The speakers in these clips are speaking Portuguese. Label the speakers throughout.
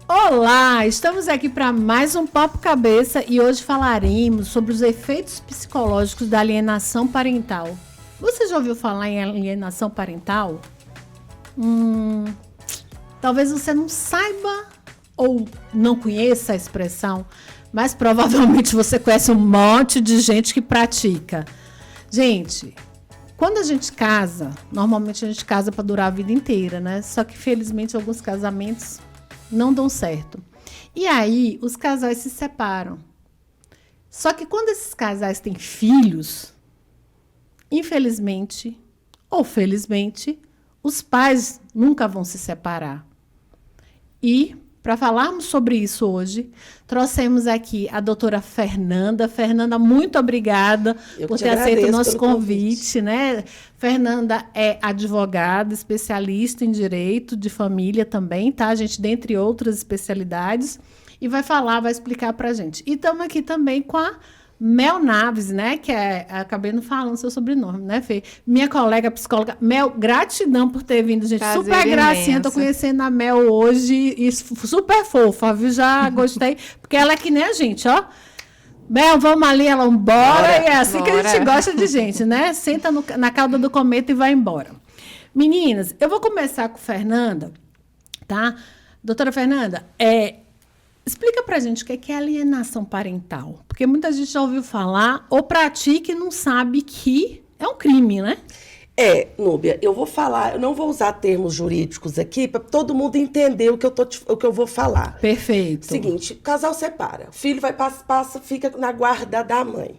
Speaker 1: Olá, estamos aqui para mais um Papo Cabeça e hoje falaremos sobre os efeitos psicológicos da alienação parental. Você já ouviu falar em alienação parental? Talvez você não saiba ou não conheça a expressão, mas provavelmente você conhece um monte de gente que pratica. Gente, quando a gente casa, normalmente a gente casa para durar a vida inteira, né? Só que, felizmente, alguns casamentos não dão certo. E aí, os casais se separam. Só que quando esses casais têm filhos, infelizmente ou felizmente, os pais nunca vão se separar. E, para falarmos sobre isso hoje, trouxemos aqui a doutora Fernanda. Fernanda, muito obrigada por ter aceito o nosso convite, né? Fernanda é advogada, especialista em direito de família também, tá, gente? Dentre outras especialidades. E vai explicar para a gente. E estamos aqui também com a Mel Naves, né? Que acabei não falando seu sobrenome, né, Fê? Minha colega psicóloga. Mel, gratidão por ter vindo, gente.
Speaker 2: Prazer
Speaker 1: super gracinha. Estou conhecendo a Mel hoje e super fofa, viu? Já gostei. Porque ela é que nem a gente, ó. Mel, vamos ali, ela embora. E é assim que a gente gosta de gente, né? Senta na cauda do cometa e vai embora. Meninas, eu vou começar com Fernanda, tá? Doutora Fernanda, explica pra gente o que é alienação parental. Porque muita gente já ouviu falar ou pratica e não sabe que é um crime, né?
Speaker 2: Núbia, eu não vou usar termos jurídicos aqui para todo mundo entender o que eu vou falar.
Speaker 1: Perfeito.
Speaker 2: Seguinte, o casal separa, o filho fica na guarda da mãe.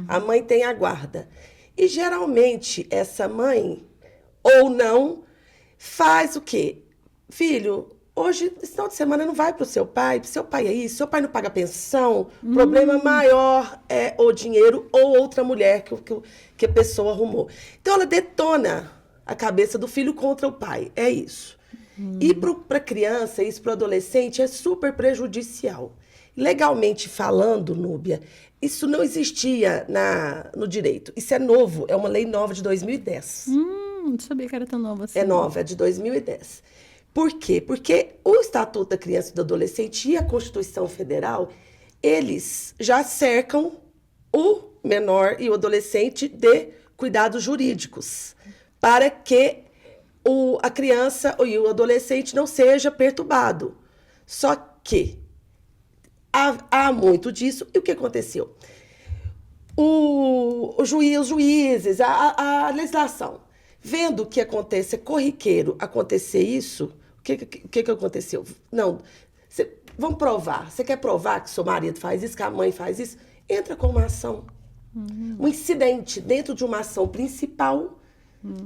Speaker 2: A mãe tem a guarda. E geralmente essa mãe, ou não, faz o quê? Filho, hoje, esse final de semana, não vai para o seu pai é isso, seu pai não paga pensão, o problema maior é o dinheiro ou outra mulher que a pessoa arrumou. Então, ela detona a cabeça do filho contra o pai, é isso. E para a criança, isso para o adolescente, é super prejudicial. Legalmente falando, Núbia, isso não existia no direito. Isso é novo, é uma lei nova de 2010.
Speaker 1: Não sabia que era tão nova assim.
Speaker 2: É nova, é de 2010. Por quê? Porque o Estatuto da Criança e do Adolescente e a Constituição Federal, eles já cercam o menor e o adolescente de cuidados jurídicos, para que a criança e o adolescente não seja perturbado. Só que há muito disso. E o que aconteceu? Os juízes, a legislação, vendo que acontece, é corriqueiro acontecer isso, o que aconteceu? Não, vamos provar. Você quer provar que seu marido faz isso, que a mãe faz isso? Entra com uma ação. Um incidente dentro de uma ação principal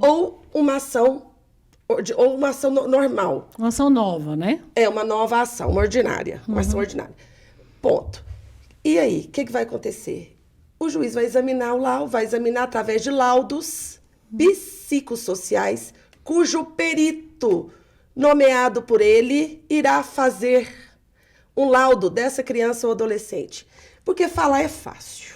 Speaker 2: ou uma ação normal.
Speaker 1: Uma ação nova, né?
Speaker 2: É uma nova ação, uma ordinária. Uma ação ordinária. Ponto. E aí, o que vai acontecer? O juiz vai examinar vai examinar através de laudos psicossociais, cujo perito nomeado por ele irá fazer um laudo dessa criança ou adolescente. Porque falar é fácil,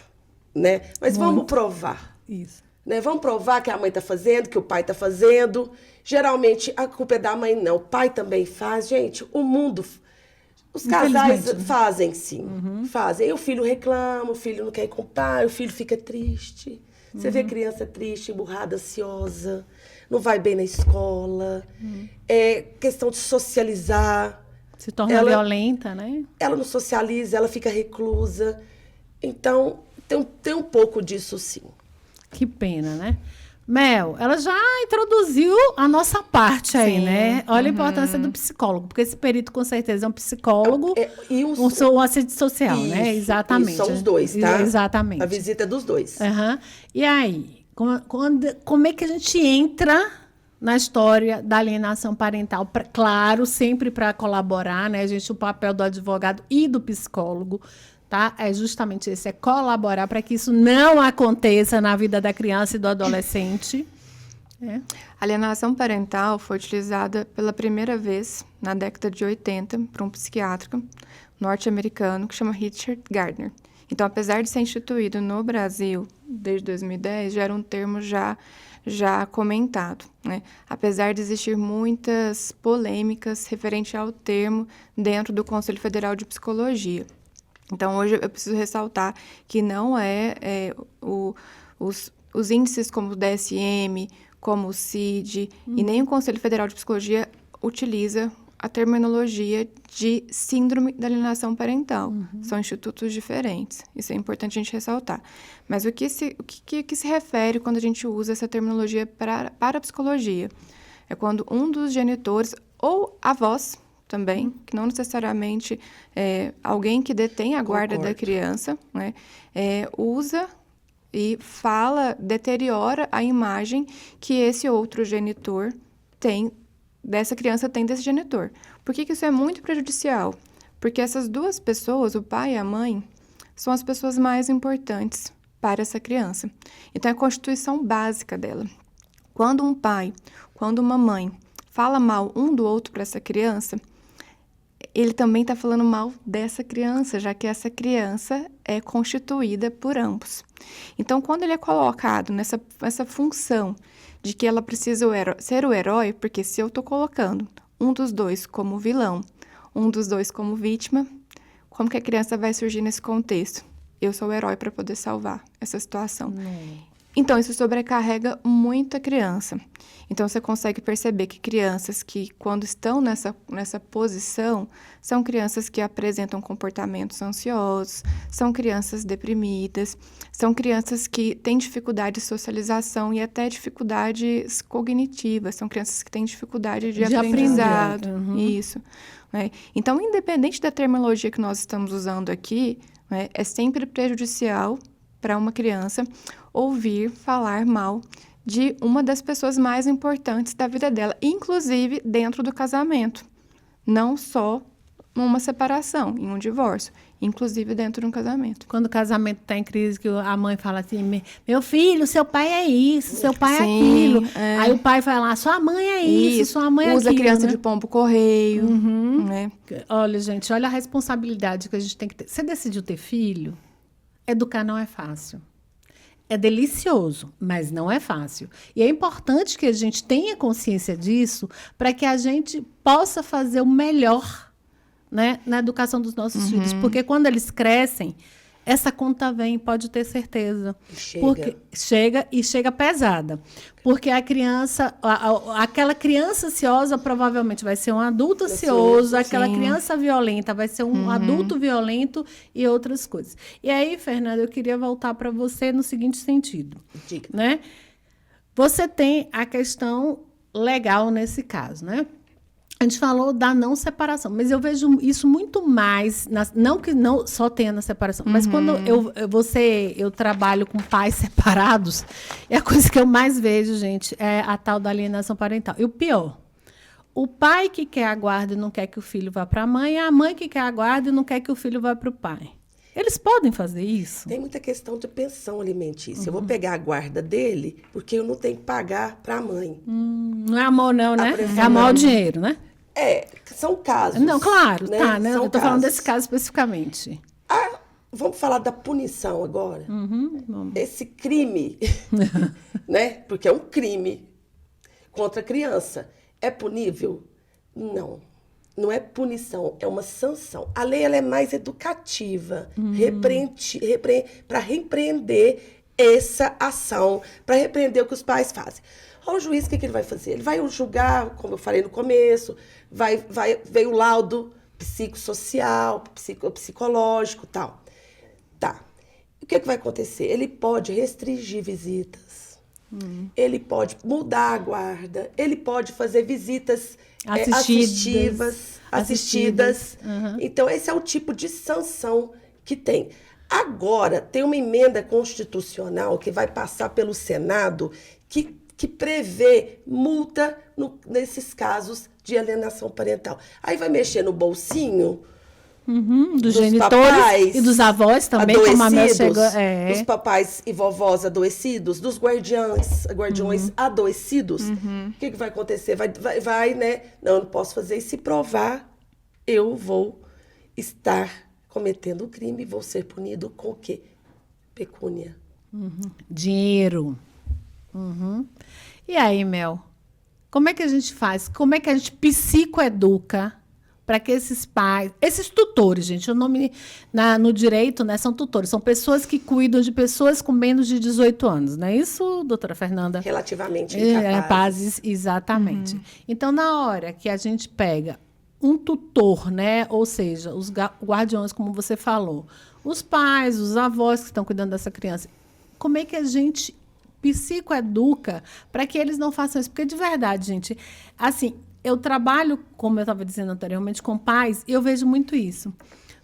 Speaker 2: né? Mas vamos provar.
Speaker 1: Isso.
Speaker 2: Né? Vamos provar que a mãe está fazendo, que o pai está fazendo. Geralmente, a culpa é da mãe, não. O pai também faz. Gente, o mundo... Os casais fazem, sim. Fazem. E o filho reclama, o filho não quer ir com o pai, o filho fica triste. Você vê a criança triste, emburrada, ansiosa, não vai bem na escola. É questão de socializar.
Speaker 1: Se torna violenta, né?
Speaker 2: Ela não socializa, ela fica reclusa. Então, tem um pouco disso, sim.
Speaker 1: Que pena, né? Mel, ela já introduziu a nossa parte aí, né? Olha a importância do psicólogo, porque esse perito, com certeza, é um psicólogo e um assistente social, isso, né? Exatamente.
Speaker 2: Isso, são os dois, tá?
Speaker 1: Exatamente.
Speaker 2: A visita é dos dois.
Speaker 1: E aí, como é que a gente entra na história da alienação parental? Claro, sempre para colaborar, né? O papel do advogado e do psicólogo, tá? É justamente esse, é colaborar para que isso não aconteça na vida da criança e do adolescente.
Speaker 3: A alienação parental foi utilizada pela primeira vez na década de 80 por um psiquiatra norte-americano que chama Richard Gardner. Então, apesar de ser instituído no Brasil desde 2010, já era um termo já comentado, né? Apesar de existir muitas polêmicas referente ao termo dentro do Conselho Federal de Psicologia. Então, hoje eu preciso ressaltar que não os índices como o DSM, como o CID, e nem o Conselho Federal de Psicologia utiliza a terminologia de síndrome da alienação parental. São institutos diferentes. Isso é importante a gente ressaltar. Mas o que se refere quando a gente usa essa terminologia para a psicologia? É quando um dos genitores, ou avós também, que não necessariamente alguém que detém a guarda da criança, né, usa e deteriora a imagem que esse outro genitor tem dessa criança, tem desse genitor. Por que isso é muito prejudicial? Porque essas duas pessoas, o pai e a mãe, são as pessoas mais importantes para essa criança. Então, é a constituição básica dela. Quando um pai, quando uma mãe fala mal um do outro para essa criança, ele também está falando mal dessa criança, já que essa criança é constituída por ambos. Então, quando ele é colocado nessa função de que ela precisa ser o herói, porque se eu estou colocando um dos dois como vilão, um dos dois como vítima, como que a criança vai surgir nesse contexto? Eu sou o herói para poder salvar essa situação. Então, isso sobrecarrega muito a criança. Então, você consegue perceber que crianças que, quando estão nessa posição, são crianças que apresentam comportamentos ansiosos, são crianças deprimidas, são crianças que têm dificuldade de socialização e até dificuldades cognitivas, são crianças que têm dificuldade de aprendizado. Isso. Né? Então, independente da terminologia que nós estamos usando aqui, né, é sempre prejudicial para uma criança ouvir falar mal de uma das pessoas mais importantes da vida dela, inclusive dentro do casamento. Não só numa separação, em um divórcio, inclusive dentro de um casamento.
Speaker 1: Quando o casamento está em crise, que a mãe fala assim, meu filho, seu pai é isso, seu pai é aquilo. Aí o pai vai lá, sua mãe é isso, sua mãe é aquilo.
Speaker 3: Usa criança, né, de pombo correio. Né?
Speaker 1: Olha, gente, olha a responsabilidade que a gente tem que ter. Você decidiu ter filho? Educar não é fácil. É delicioso, mas não é fácil. E é importante que a gente tenha consciência disso para que a gente possa fazer o melhor, né, na educação dos nossos filhos. Porque quando eles crescem, essa conta vem, pode ter certeza. Porque chega pesada. Porque a criança, aquela criança ansiosa provavelmente vai ser um adulto ansioso, aquela criança violenta vai ser um adulto violento e outras coisas. E aí, Fernanda, eu queria voltar para você no seguinte sentido.
Speaker 2: Diga.
Speaker 1: Né? Você tem a questão legal nesse caso, né? A gente falou da não separação, mas eu vejo isso muito mais, não que não só tenha na separação, mas quando eu trabalho com pais separados, é a coisa que eu mais vejo, gente, é a tal da alienação parental. E o pior, o pai que quer a guarda e não quer que o filho vá para a mãe, e a mãe que quer a guarda e não quer que o filho vá para o pai. Eles podem fazer isso?
Speaker 2: Tem muita questão de pensão alimentícia. Eu vou pegar a guarda dele porque eu não tenho que pagar para a mãe.
Speaker 1: Não é amor não, né? É amor ao dinheiro, né?
Speaker 2: São casos.
Speaker 1: Não, claro,
Speaker 2: né?
Speaker 1: Tá, né?
Speaker 2: São
Speaker 1: eu estou falando desse caso especificamente.
Speaker 2: Vamos falar da punição agora.
Speaker 1: Vamos.
Speaker 2: Esse crime, né? Porque é um crime contra a criança. É punível? Não. Não é punição, é uma sanção. A lei ela é mais educativa, para repreender essa ação, para repreender o que os pais fazem. O juiz, o que ele vai fazer? Ele vai julgar, como eu falei no começo, veio o laudo psicossocial, psicológico e tal. Tá. O que vai acontecer? Ele pode restringir visitas, ele pode mudar a guarda, ele pode fazer visitas assistidas. Então, esse é o tipo de sanção que tem. Agora, tem uma emenda constitucional que vai passar pelo Senado que prevê multa nesses casos de alienação parental. Aí vai mexer no bolsinho
Speaker 1: Dos genitores
Speaker 2: papais
Speaker 1: e dos avós também, como a Mel chegou.
Speaker 2: dos papais e vovós adoecidos, dos guardiões adoecidos, o que vai acontecer? Vai, né? Não, eu não posso fazer. E se provar, eu vou estar cometendo o crime e vou ser punido com o quê? Pecúnia.
Speaker 1: Dinheiro. E aí, Mel? Como é que a gente faz? Como é que a gente psicoeduca para que esses pais, esses tutores, gente, o nome no direito, né, são tutores, são pessoas que cuidam de pessoas com menos de 18 anos, não é isso, doutora Fernanda?
Speaker 2: Relativamente incapazes.
Speaker 1: Exatamente. Então, na hora que a gente pega um tutor, né, ou seja, os guardiões, como você falou, os pais, os avós que estão cuidando dessa criança, como é que a gente psicoeduca para que eles não façam isso? Porque, de verdade, gente, assim, eu trabalho, como eu estava dizendo anteriormente, com pais, e eu vejo muito isso.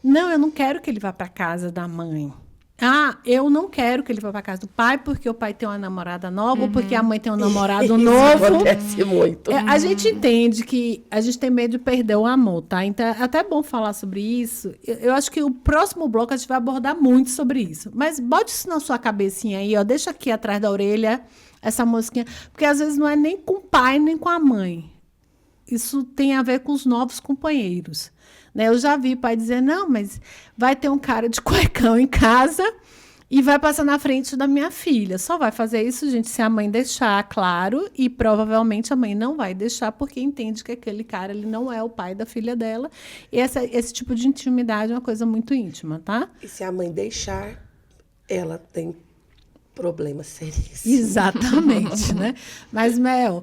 Speaker 1: Não, eu não quero que ele vá para a casa da mãe. Ah, eu não quero que ele vá para a casa do pai porque o pai tem uma namorada nova ou porque a mãe tem um namorado novo.
Speaker 2: Isso acontece muito.
Speaker 1: A gente entende que a gente tem medo de perder o amor, tá? Então, é até bom falar sobre isso. Eu acho que o próximo bloco a gente vai abordar muito sobre isso. Mas bote isso na sua cabecinha aí, ó. Deixa aqui atrás da orelha essa mosquinha. Porque às vezes não é nem com o pai, nem com a mãe. Isso tem a ver com os novos companheiros. Né? Eu já vi pai dizer, não, mas vai ter um cara de cuecão em casa e vai passar na frente da minha filha. Só vai fazer isso, gente, se a mãe deixar, claro, e provavelmente a mãe não vai deixar porque entende que aquele cara ele não é o pai da filha dela. E esse tipo de intimidade é uma coisa muito íntima, tá?
Speaker 2: E se a mãe deixar, ela tem problemas seríssimos.
Speaker 1: Exatamente, né? Mas, Mel,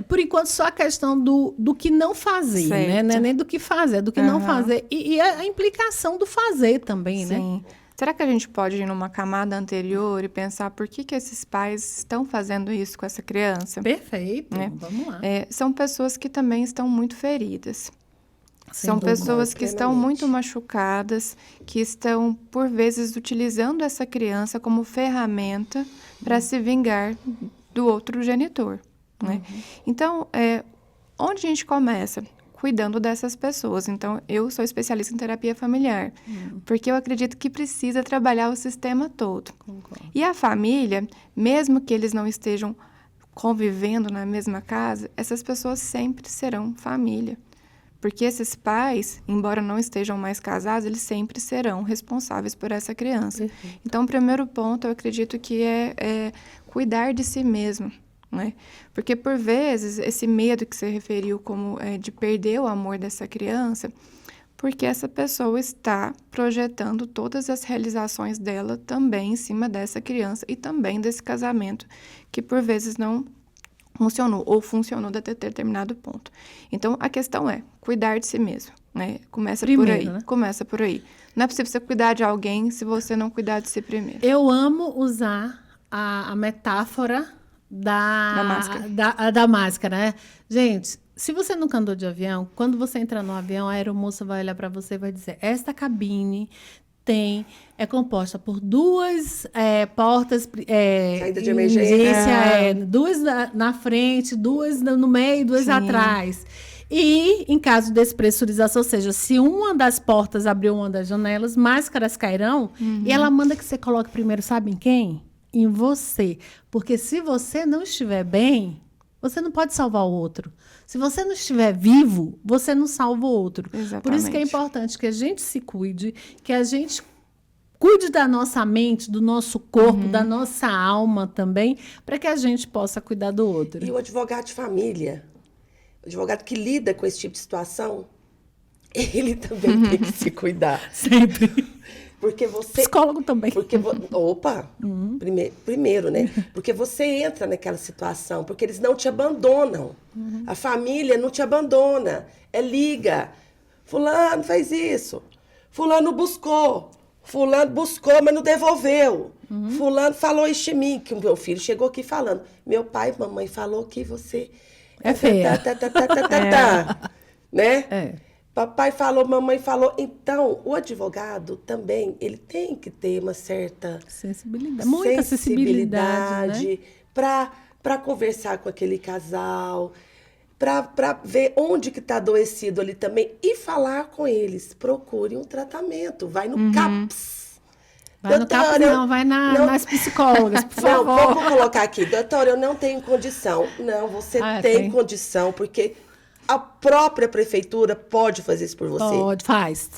Speaker 1: por enquanto só a questão do que não fazer, né? Não é nem do que fazer, é do que não fazer. E a implicação do fazer também, né?
Speaker 3: Sim. Será que a gente pode ir numa camada anterior e pensar por que esses pais estão fazendo isso com essa criança?
Speaker 1: Perfeito,
Speaker 3: né?
Speaker 1: Vamos lá.
Speaker 3: São pessoas que também estão muito feridas.
Speaker 1: Sem
Speaker 3: São
Speaker 1: dúvida.
Speaker 3: pessoas que estão muito machucadas, que estão, por vezes, utilizando essa criança como ferramenta para se vingar do outro genitor. Né? Então, onde a gente começa? Cuidando dessas pessoas. Então, eu sou especialista em terapia familiar, porque eu acredito que precisa trabalhar o sistema todo.
Speaker 1: Concordo.
Speaker 3: E a família, mesmo que eles não estejam convivendo na mesma casa, essas pessoas sempre serão família. Porque esses pais, embora não estejam mais casados, eles sempre serão responsáveis por essa criança.
Speaker 1: Perfeito.
Speaker 3: Então, o primeiro ponto, eu acredito que é cuidar de si mesmo. Né? Porque, por vezes, esse medo que você referiu como de perder o amor dessa criança, porque essa pessoa está projetando todas as realizações dela também em cima dessa criança e também desse casamento, que por vezes não funcionou ou funcionou até determinado ponto. Então, a questão é cuidar de si mesmo. Né? Começa
Speaker 1: Primeiro,
Speaker 3: por aí.
Speaker 1: né?
Speaker 3: Começa por aí. Não é possível você cuidar de alguém se você não cuidar de si primeiro.
Speaker 1: Eu amo usar a metáfora da
Speaker 3: máscara.
Speaker 1: Da máscara, né? Gente, se você nunca andou de avião, quando você entra no avião, a aeromoça vai olhar para você e vai dizer: esta cabine é composta por duas portas
Speaker 2: Saída de emergência.
Speaker 1: Duas na frente, duas no meio, duas
Speaker 3: Sim.
Speaker 1: atrás. E, em caso de despressurização, ou seja, se uma das portas abrir uma das janelas, máscaras cairão, e ela manda que você coloque primeiro, sabe em quem? Em você. Porque se você não estiver bem, você não pode salvar o outro. Se você não estiver vivo, você não salva o outro.
Speaker 3: Exatamente.
Speaker 1: Por isso que é importante que a gente se cuide, que a gente cuide da nossa mente, do nosso corpo, da nossa alma também, para que a gente possa cuidar do outro.
Speaker 2: E o advogado de família, o advogado que lida com esse tipo de situação, ele também tem que se cuidar.
Speaker 1: Sempre.
Speaker 2: Porque você...
Speaker 1: Psicólogo também.
Speaker 2: Porque primeiro, né? Porque você entra naquela situação, porque eles não te abandonam. A família não te abandona. Liga. Fulano fez isso. Fulano buscou. Fulano buscou, mas não devolveu. Fulano falou isso de mim, que o meu filho chegou aqui falando. Meu pai e mamãe falou que você...
Speaker 1: É feia.
Speaker 2: Né? Papai falou, mamãe falou. Então, o advogado também, ele tem que ter uma certa
Speaker 1: sensibilidade. Muita sensibilidade, né?
Speaker 2: para conversar com aquele casal. para ver onde que está adoecido ali também e falar com eles. Procure um tratamento, vai no CAPS.
Speaker 1: Vai no CAPS, não, vai nas psicólogas, por favor.
Speaker 2: Não, vamos colocar aqui, doutora, eu não tenho condição. Não, você tem condição, porque a própria prefeitura pode fazer isso por você.
Speaker 1: Pode, faz.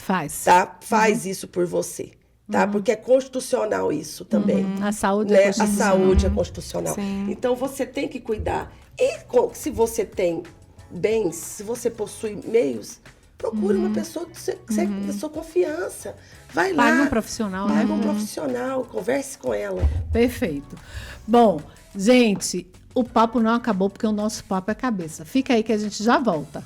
Speaker 2: Tá? Faz isso por você. Tá? Porque é constitucional isso também.
Speaker 1: A saúde é constitucional.
Speaker 2: A saúde é constitucional.
Speaker 3: Sim.
Speaker 2: Então, você tem que cuidar. E se você tem bens, se você possui meios, procure uma pessoa da sua confiança. Vai lá.
Speaker 1: Paga um profissional,
Speaker 2: Paga um profissional, converse com ela.
Speaker 1: Perfeito. Bom, gente, o papo não acabou porque o nosso papo é cabeça. Fica aí que a gente já volta.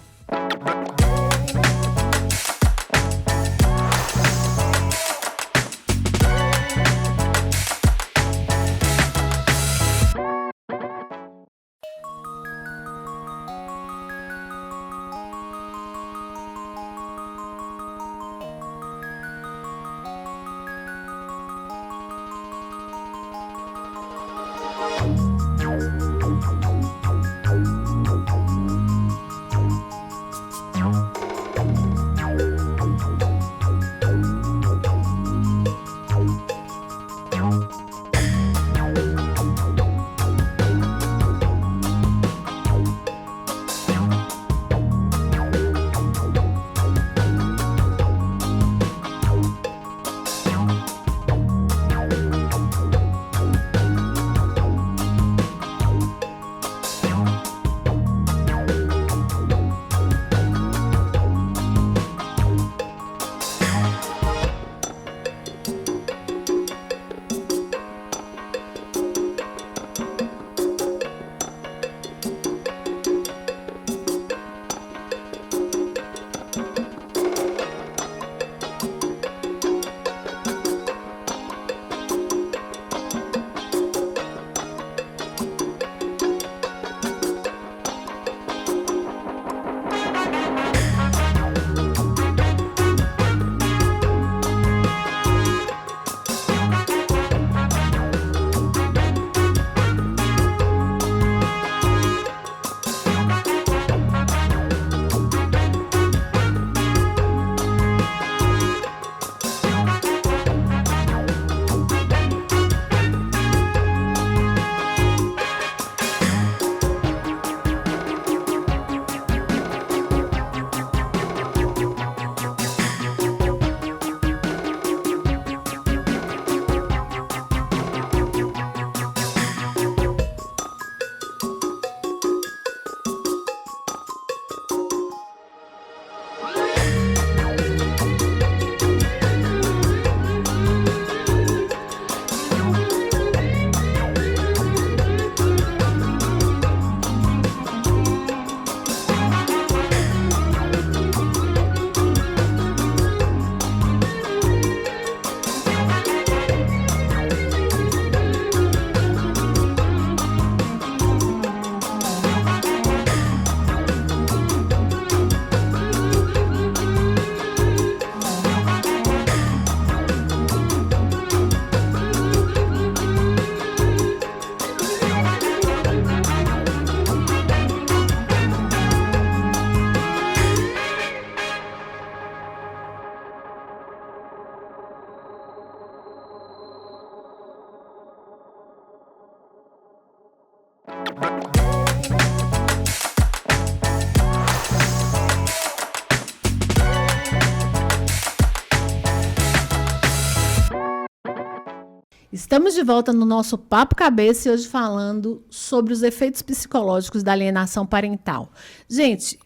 Speaker 1: Estamos de volta no nosso Papo Cabeça e hoje falando sobre os efeitos psicológicos da alienação parental. Gente,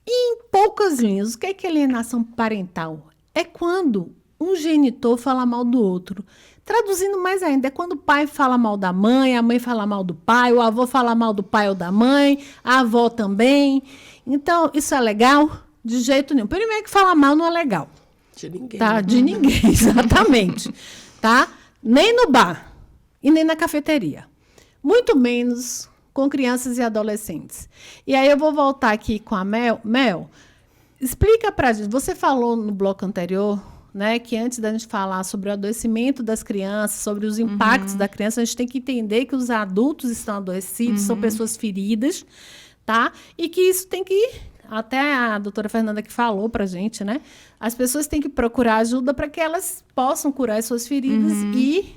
Speaker 1: em poucas linhas, o que é alienação parental? É quando um genitor fala mal do outro. Traduzindo mais ainda, é quando o pai fala mal da mãe, a mãe fala mal do pai, o avô fala mal do pai ou da mãe, a avó também. Então, isso é legal? De jeito nenhum. Primeiro que falar mal não é legal.
Speaker 2: De ninguém.
Speaker 1: Tá? De ninguém, exatamente. Tá? Nem no bar e nem na cafeteria. Muito menos com crianças e adolescentes. E aí eu vou voltar aqui com a Mel. Mel, explica pra gente. Você falou no bloco anterior, né, que antes da gente falar sobre o adoecimento das crianças, sobre os impactos da criança, a gente tem que entender que os adultos estão adoecidos, são pessoas feridas, tá? E que isso tem que... Até a doutora Fernanda que falou pra gente, né? As pessoas têm que procurar ajuda para que elas possam curar as suas feridas e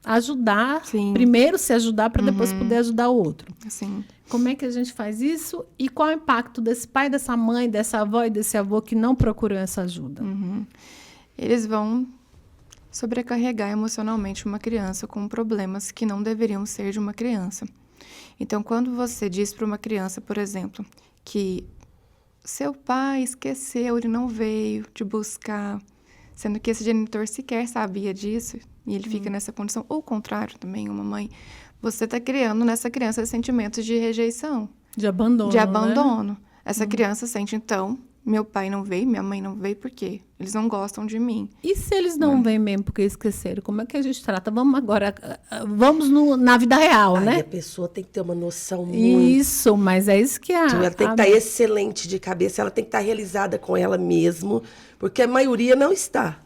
Speaker 1: ajudar,
Speaker 3: Sim.
Speaker 1: primeiro se ajudar para depois poder ajudar o outro.
Speaker 3: Assim.
Speaker 1: Como é que a gente faz isso? E qual é o impacto desse pai, dessa mãe, dessa avó e desse avô que não procuram essa ajuda?
Speaker 3: Eles vão sobrecarregar emocionalmente uma criança com problemas que não deveriam ser de uma criança. Então, quando você diz para uma criança, por exemplo, que seu pai esqueceu, ele não veio te buscar, sendo que esse genitor sequer sabia disso, e ele fica nessa condição, ou o contrário também, uma mãe, você está criando nessa criança sentimentos de rejeição,
Speaker 1: De abandono,
Speaker 3: de abandono. Essa criança sente, então, meu pai não veio, minha mãe não veio, por quê? Eles não gostam de mim.
Speaker 1: E se eles não vêm mesmo porque esqueceram? Como é que a gente trata? Vamos agora, na vida real,
Speaker 2: Aí
Speaker 1: né?
Speaker 2: a pessoa tem que ter uma noção muito...
Speaker 1: Isso, mas é isso que
Speaker 2: Ela tem que estar excelente de cabeça, ela tem que estar realizada com ela mesmo, porque a maioria não está.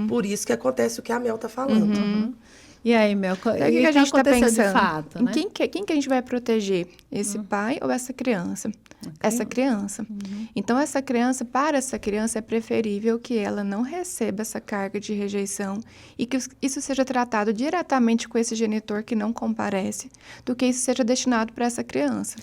Speaker 2: Por isso que acontece o que a Mel está falando.
Speaker 1: E aí, Mel, o
Speaker 3: O que a gente está
Speaker 1: aconteceu
Speaker 3: pensando?
Speaker 1: de fato, né?
Speaker 3: Quem que a gente vai proteger? Esse pai ou essa criança? Essa criança. Então, para essa criança, é preferível que ela não receba essa carga de rejeição e que isso seja tratado diretamente com esse genitor que não comparece, do que isso seja destinado para essa criança.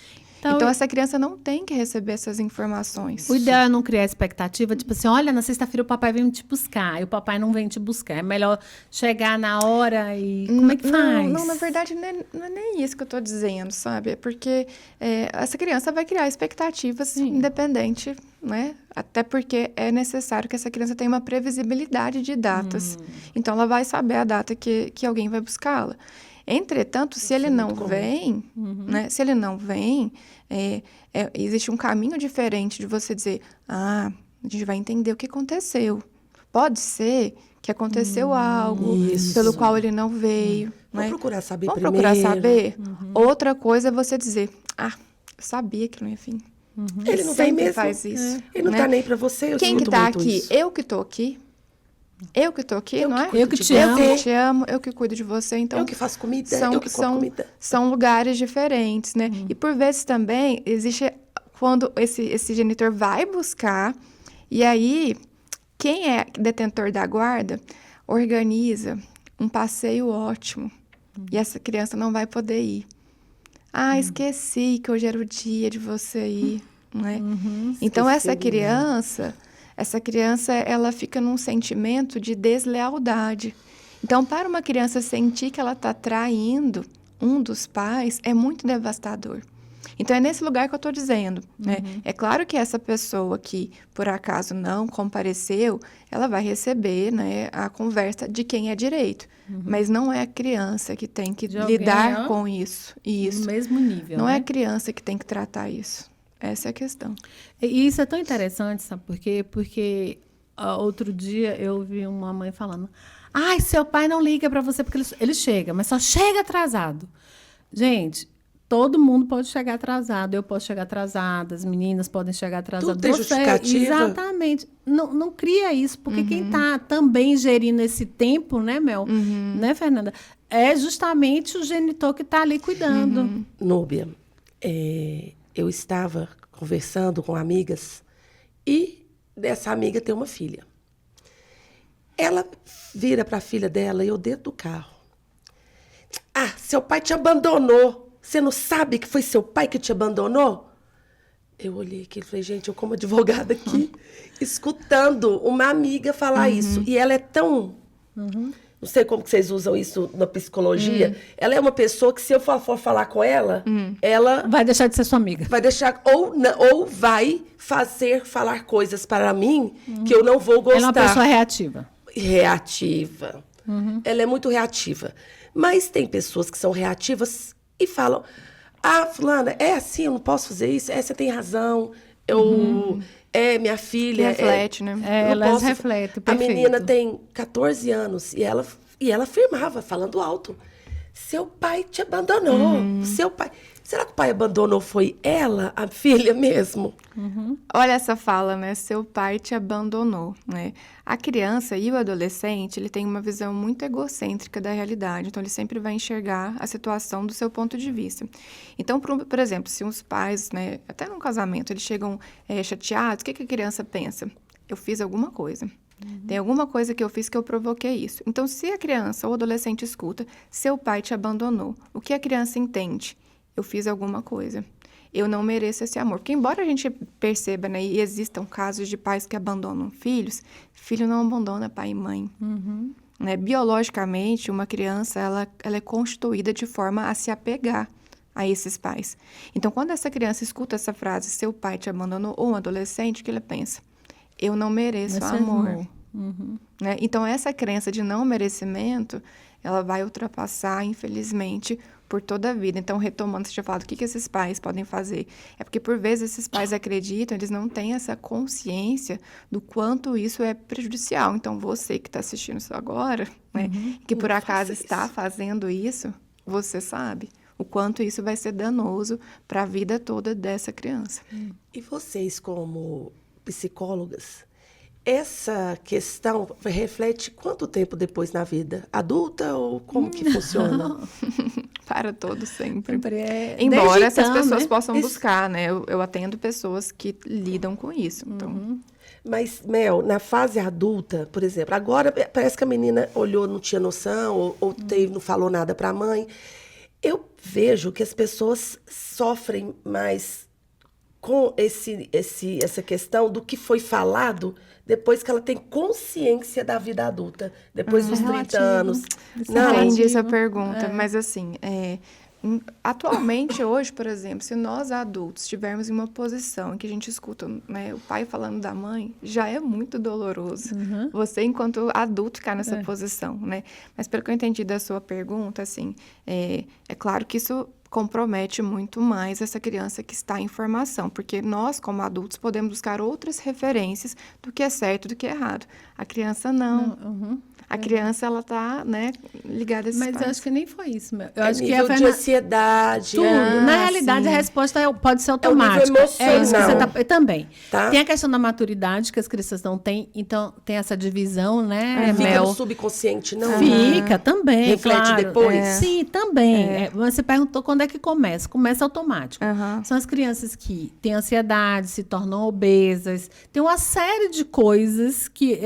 Speaker 3: Então, essa criança não tem que receber essas informações.
Speaker 1: O ideal é não criar expectativa, tipo assim, olha, na sexta-feira o papai vem te buscar, e o papai não vem te buscar. É melhor chegar na hora e... Como é que faz?
Speaker 3: Não, na verdade, não é nem isso que eu estou dizendo, sabe? É porque essa criança vai criar expectativas independente, né? Até porque é necessário que essa criança tenha uma previsibilidade de datas. Então, ela vai saber a data que alguém vai buscá-la. Entretanto, se ele não vem, né? Se ele não vem, existe um caminho diferente de você dizer, a gente vai entender o que aconteceu. Pode ser que aconteceu algo pelo qual ele não veio.
Speaker 2: Vamos
Speaker 3: né?
Speaker 2: procurar saber
Speaker 3: Vamos
Speaker 2: primeiro.
Speaker 3: procurar saber. Outra coisa é você dizer, eu sabia que não ia vir.
Speaker 2: Ele não vem
Speaker 3: sempre
Speaker 2: mesmo.
Speaker 3: faz isso.
Speaker 2: Ele não
Speaker 3: né?
Speaker 2: tá nem pra você, eu
Speaker 3: Quem que
Speaker 2: escuto
Speaker 3: tá
Speaker 2: muito
Speaker 3: aqui?
Speaker 2: isso.
Speaker 3: Eu que tô aqui. Eu que tô aqui, não é?
Speaker 1: Eu que te
Speaker 3: Eu
Speaker 1: amo.
Speaker 3: que te amo, eu que cuido de você. Então,
Speaker 2: Eu que faço comida, eu que como comida.
Speaker 3: são lugares diferentes, né? E por vezes também existe quando esse genitor vai buscar, e aí quem é detentor da guarda organiza um passeio ótimo. E essa criança não vai poder ir. Esqueci que hoje era o dia de você ir, né? Então essa criança, ela fica num sentimento de deslealdade. Então, para uma criança sentir que ela está traindo um dos pais, é muito devastador. Então, é nesse lugar que eu estou dizendo. Né? É claro que essa pessoa que, por acaso, não compareceu, ela vai receber, né, a conversa de quem é direito. Mas não é a criança que tem que lidar com isso.
Speaker 1: No mesmo nível,
Speaker 3: Não
Speaker 1: né?
Speaker 3: é a criança que tem que tratar isso. Essa é a questão.
Speaker 1: E isso é tão interessante, sabe por quê? Porque outro dia eu vi uma mãe falando, seu pai não liga para você porque ele chega, mas só chega atrasado. Gente, todo mundo pode chegar atrasado, eu posso chegar atrasada, as meninas podem chegar atrasadas.
Speaker 2: Tudo tem justificativa.
Speaker 1: Exatamente. Não cria isso, porque quem está também gerindo esse tempo, né, Mel? Né, Fernanda? É justamente o genitor que está ali cuidando.
Speaker 2: Núbia, eu estava conversando com amigas e dessa amiga tem uma filha. Ela vira para a filha dela, eu dentro do carro. Seu pai te abandonou. Você não sabe que foi seu pai que te abandonou? Eu olhei aqui e falei, gente, eu como advogada aqui, escutando uma amiga falar isso. E ela é tão... Não sei como que vocês usam isso na psicologia. Ela é uma pessoa que, se eu for falar com ela, ela...
Speaker 1: Vai deixar de ser sua amiga.
Speaker 2: Vai deixar... Ou vai falar coisas para mim que eu não vou gostar.
Speaker 1: Ela é uma pessoa reativa.
Speaker 2: Reativa. Ela é muito reativa. Mas tem pessoas que são reativas e falam... fulana, é assim, eu não posso fazer isso. Você tem razão. Minha filha...
Speaker 3: Reflete, né?
Speaker 1: Elas refletem,
Speaker 2: A
Speaker 1: perfeito.
Speaker 2: menina tem 14 anos e ela afirmava, falando alto. Seu pai te abandonou. Seu pai... será que o pai abandonou foi ela, a filha mesmo?
Speaker 3: Olha essa fala, né? Seu pai te abandonou, né? A criança e o adolescente, ele tem uma visão muito egocêntrica da realidade. Então, ele sempre vai enxergar a situação do seu ponto de vista. Então, por exemplo, se os pais, né, até num casamento, eles chegam chateados, o que a criança pensa? Eu fiz alguma coisa. Tem alguma coisa que eu fiz que eu provoquei isso. Então, se a criança ou o adolescente escuta, seu pai te abandonou, o que a criança entende? Eu fiz alguma coisa. Eu não mereço esse amor. Porque embora a gente perceba, né, e existam casos de pais que abandonam filhos, filho não abandona pai e mãe. Né? Biologicamente, uma criança ela é constituída de forma a se apegar a esses pais. Então, quando essa criança escuta essa frase, seu pai te abandonou, ou um adolescente, o que ele pensa? Eu não mereço amor. Né? Então, essa crença de não merecimento, ela vai ultrapassar, infelizmente, por toda a vida. Então, retomando, você tinha falado, o que esses pais podem fazer? É porque, por vezes, esses pais acreditam, eles não têm essa consciência do quanto isso é prejudicial. Então, você que está assistindo isso agora, né, que por acaso está fazendo isso, você sabe o quanto isso vai ser danoso para a vida toda dessa criança.
Speaker 2: E vocês, como psicólogas, essa questão reflete quanto tempo depois na vida? Adulta ou como que funciona?
Speaker 3: Para todos, sempre.
Speaker 1: Sempre
Speaker 3: Embora
Speaker 1: desde
Speaker 3: essas
Speaker 1: então,
Speaker 3: pessoas
Speaker 1: né?
Speaker 3: possam buscar, né? Eu atendo pessoas que lidam com isso. Então,
Speaker 2: Mas, Mel, na fase adulta, por exemplo, agora parece que a menina olhou, não tinha noção, ou não falou nada para a mãe. Eu vejo que as pessoas sofrem mais com essa questão do que foi falado depois que ela tem consciência da vida adulta, depois dos 30 anos.
Speaker 3: não
Speaker 2: Não,
Speaker 3: entendi essa pergunta, mas assim, atualmente, hoje, por exemplo, se nós adultos estivermos em uma posição em que a gente escuta, né, o pai falando da mãe, já é muito doloroso. Você, enquanto adulto, ficar nessa posição, né? Mas pelo que eu entendi da sua pergunta, assim, é claro que isso compromete muito mais essa criança que está em formação, porque nós, como adultos, podemos buscar outras referências do que é certo e do que é errado. A criança não. A criança, ela tá, né, ligada a esses
Speaker 1: Mas
Speaker 3: pais.
Speaker 1: eu acho que nem foi isso, meu. Eu
Speaker 2: é
Speaker 1: acho que
Speaker 2: nível de ansiedade.
Speaker 1: tudo. Na realidade,
Speaker 3: sim.
Speaker 1: a resposta pode ser
Speaker 2: nível
Speaker 1: automática. É isso que você
Speaker 2: emocional.
Speaker 1: tá... Também.
Speaker 2: Tá?
Speaker 1: Tem a questão da maturidade, que as crianças não têm. Então, tem essa divisão, né,
Speaker 2: Fica
Speaker 1: Mel?
Speaker 2: no subconsciente, não?
Speaker 1: Fica também,
Speaker 2: Reflete
Speaker 1: claro.
Speaker 2: depois?
Speaker 1: Sim, também. Você perguntou quando é que começa. Começa automático.
Speaker 3: Aham.
Speaker 1: São as crianças que têm ansiedade, se tornam obesas. Tem uma série de coisas que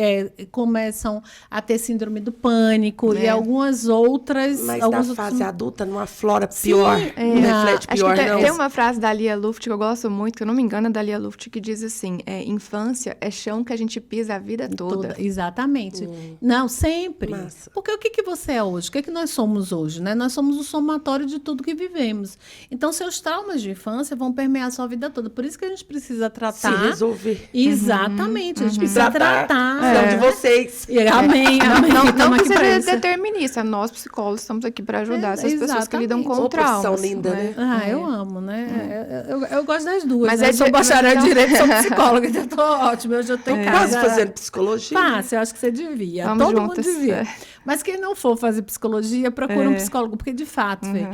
Speaker 1: começam a ter síndrome do pânico e algumas outras...
Speaker 2: Mas
Speaker 1: alguns
Speaker 2: na
Speaker 1: outros-
Speaker 2: fase adulta não aflora pior,
Speaker 1: Sim,
Speaker 2: não reflete
Speaker 3: Acho
Speaker 2: pior,
Speaker 3: que
Speaker 2: não.
Speaker 3: tem uma frase da Lia Luft que eu gosto muito, que eu não me engano, é da Lia Luft, que diz assim, infância é chão que a gente pisa a vida toda.
Speaker 1: Exatamente. Não, sempre.
Speaker 2: Massa.
Speaker 1: Porque o que você é hoje? O que nós somos hoje? Né? Nós somos o somatório de tudo que vivemos. Então, seus traumas de infância vão permear a sua vida toda. Por isso que a gente precisa
Speaker 2: Se
Speaker 1: tratar.
Speaker 2: resolver.
Speaker 1: Exatamente. A gente precisa tratar.
Speaker 2: Precisamos de vocês.
Speaker 1: Amém, amém.
Speaker 3: Não
Speaker 1: Estamos aqui
Speaker 3: precisa
Speaker 1: pra
Speaker 3: ser
Speaker 1: isso.
Speaker 3: determinista. Nós, psicólogos, estamos aqui para ajudar essas pessoas que lidam com
Speaker 2: Uma profissão
Speaker 3: traumas.
Speaker 2: linda, né?
Speaker 1: Eu amo, né? Eu gosto das duas.
Speaker 3: Mas
Speaker 1: Né?
Speaker 3: é
Speaker 1: Eu sou
Speaker 3: de-
Speaker 1: bacharel
Speaker 3: mas
Speaker 1: em
Speaker 3: então-
Speaker 1: Direito, sou psicóloga, então eu tô ótima. Hoje eu tô em
Speaker 2: Quase
Speaker 1: casa.
Speaker 2: fazendo psicologia.
Speaker 1: Fácil, eu acho que você devia.
Speaker 3: Vamos
Speaker 1: Todo
Speaker 3: juntas.
Speaker 1: mundo devia. Mas quem não for fazer psicologia, procura um psicólogo, porque de fato, Fê,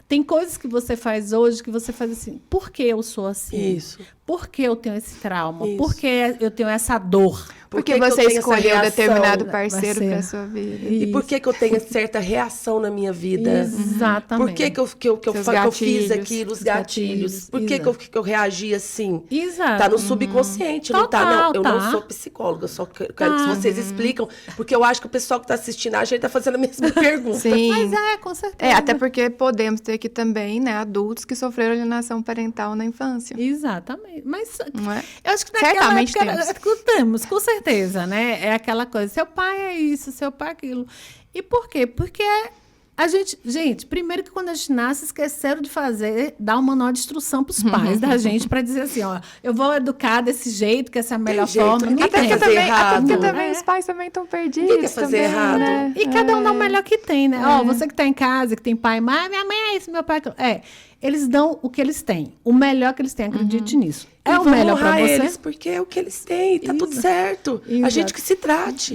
Speaker 1: tem coisas que você faz hoje que você faz assim, por que eu sou assim?
Speaker 2: Isso.
Speaker 1: Por que eu tenho esse trauma?
Speaker 2: Isso.
Speaker 1: Por que eu tenho essa dor?
Speaker 2: Por
Speaker 3: Porque
Speaker 2: que que eu
Speaker 3: você
Speaker 2: tenho essa
Speaker 3: escolheu
Speaker 2: reação?
Speaker 3: determinado parceiro
Speaker 1: Parceiro.
Speaker 3: para sua vida.
Speaker 2: E por que que eu tenho certa reação na minha vida?
Speaker 1: Exatamente.
Speaker 2: Por que que eu
Speaker 3: Seus
Speaker 2: fiz
Speaker 3: gatilhos.
Speaker 2: aquilo, os gatilhos? Por que que eu reagi assim?
Speaker 1: Exato.
Speaker 2: Tá no subconsciente, não tá?
Speaker 1: Total,
Speaker 2: Não, eu não
Speaker 1: tá.
Speaker 2: sou psicóloga, eu só quero que vocês explicam, porque eu acho que o pessoal que tá assistindo a gente tá fazendo a mesma pergunta.
Speaker 3: Sim.
Speaker 1: Mas com certeza.
Speaker 3: Até porque podemos ter aqui também, né, adultos que sofreram alienação parental na infância.
Speaker 1: Exatamente. Mas
Speaker 3: Não é?
Speaker 1: eu acho que naquela
Speaker 3: Certamente
Speaker 1: época temos, com certeza, né? É aquela coisa, seu pai é isso, seu pai é aquilo. E por quê? Porque a gente, primeiro que quando a gente nasce, esqueceram de dar um manual de instrução para os pais da gente, para dizer assim, ó, eu vou educar desse jeito, que essa é a melhor
Speaker 2: jeito,
Speaker 1: forma.
Speaker 2: ninguém
Speaker 1: Não
Speaker 2: quer
Speaker 1: tem.
Speaker 2: fazer errado.
Speaker 3: Até porque também
Speaker 1: É.
Speaker 3: os pais também estão perdidos.
Speaker 2: Ninguém quer fazer
Speaker 3: também,
Speaker 2: errado.
Speaker 3: né?
Speaker 1: E cada um dá o melhor que tem, né? Ó, você que está em casa, que tem pai e mãe, minha mãe é isso, meu pai é aquilo. eles dão o que eles têm. O melhor que eles têm, acredite nisso. É o
Speaker 2: vamos
Speaker 1: melhor para
Speaker 2: honrar
Speaker 1: você?
Speaker 2: eles, porque é o que eles têm, tá tudo certo. A
Speaker 1: Exato.
Speaker 2: gente que se trate.